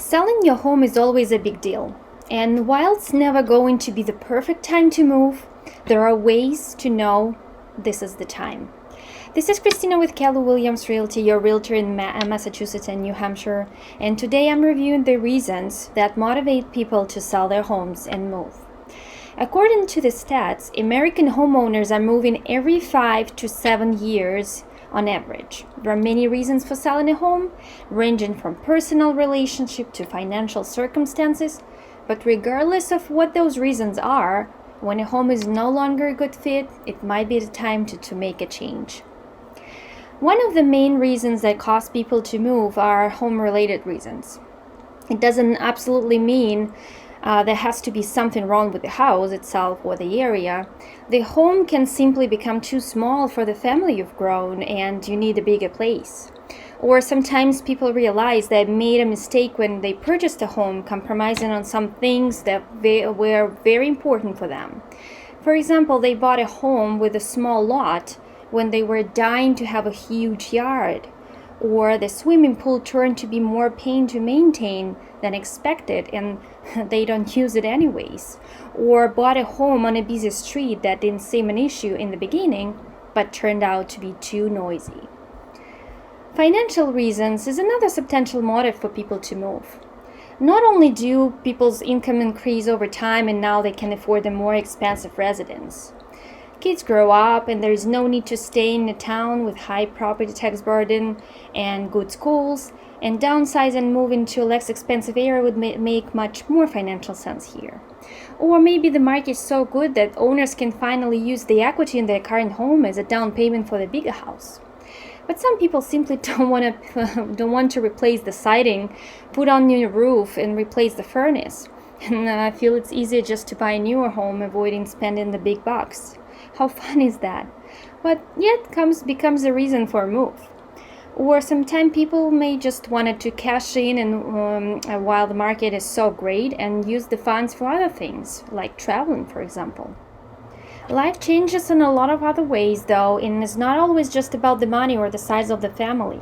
Selling your home is always a big deal, and while it's never going to be the perfect time to move, there are ways to know this is the time. This is Kristina with Keller Williams Realty, your realtor in Massachusetts and New Hampshire, and today I'm reviewing the reasons that motivate people to sell their homes and move. According to the stats, American homeowners are moving every 5 to 7 years on average. There are many reasons for selling a home, ranging from personal relationship to financial circumstances, but regardless of what those reasons are, when a home is no longer a good fit, it might be the time to make a change. One of the main reasons that cause people to move are home-related reasons. It doesn't absolutely mean there has to be something wrong with the house itself or the area. The home can simply become too small for the family you've grown and you need a bigger place. Or sometimes people realize they made a mistake when they purchased a home, compromising on some things that were very important for them. For example, they bought a home with a small lot when they were dying to have a huge yard. Or the swimming pool turned to be more pain to maintain than expected and they don't use it anyways. Or bought a home on a busy street that didn't seem an issue in the beginning but turned out to be too noisy. Financial reasons is another substantial motive for people to move. Not only do people's income increase over time and now they can afford a more expensive residence. Kids grow up and there is no need to stay in a town with high property tax burden and good schools, and downsize and move into a less expensive area would make much more financial sense here. Or maybe the market is so good that owners can finally use the equity in their current home as a down payment for the bigger house. But some people simply don't want to replace the siding, put on new roof, and replace the furnace. And I feel it's easier just to buy a newer home, avoiding spending the big bucks. How fun is that? But yet becomes a reason for a move. Or sometimes people may just want to cash in and while the market is so great and use the funds for other things, like traveling, for example. Life changes in a lot of other ways though, and it's not always just about the money or the size of the family.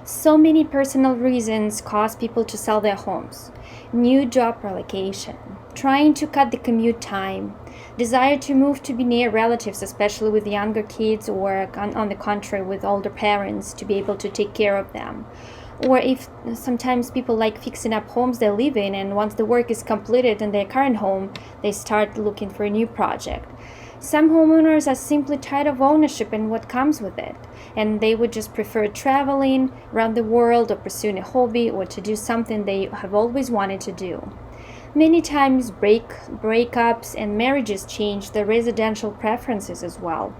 So many personal reasons cause people to sell their homes. New job relocation, trying to cut the commute time, desire to move to be near relatives, especially with younger kids, or on the contrary with older parents, to be able to take care of them. Or if sometimes people like fixing up homes they live in, and once the work is completed in their current home, they start looking for a new project. Some homeowners are simply tired of ownership and what comes with it, and they would just prefer traveling around the world or pursuing a hobby or to do something they have always wanted to do. Many times breakups and marriages change their residential preferences as well.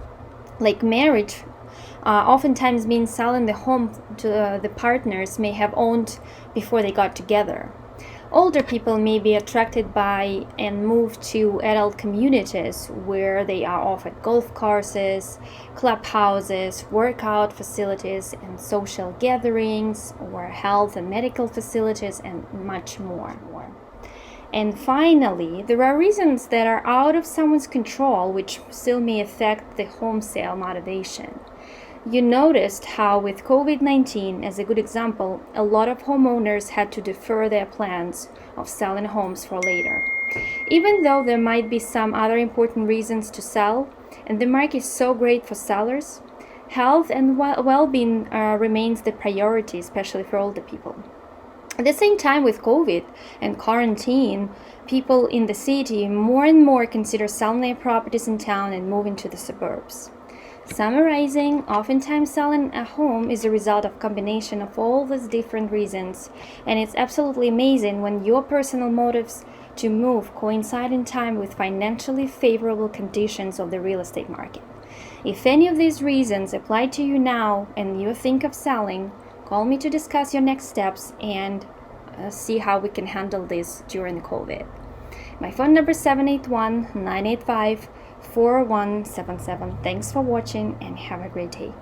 Like marriage oftentimes means selling the home to the partners may have owned before they got together. Older people may be attracted by and move to adult communities where they are offered golf courses, clubhouses, workout facilities, and social gatherings, or health and medical facilities, and much more. And finally, there are reasons that are out of someone's control which still may affect the home sale motivation. You noticed how with COVID-19, as a good example, a lot of homeowners had to defer their plans of selling homes for later. Even though there might be some other important reasons to sell, and the market is so great for sellers, health and well-being remains the priority, especially for older people. At the same time, with COVID and quarantine, people in the city more and more consider selling their properties in town and moving to the suburbs. Summarizing, oftentimes selling a home is a result of combination of all these different reasons, and it's absolutely amazing when your personal motives to move coincide in time with financially favorable conditions of the real estate market. If any of these reasons apply to you now and you think of selling, call me to discuss your next steps and see how we can handle this during COVID. My phone number is 781-985-4177. Thanks for watching and have a great day.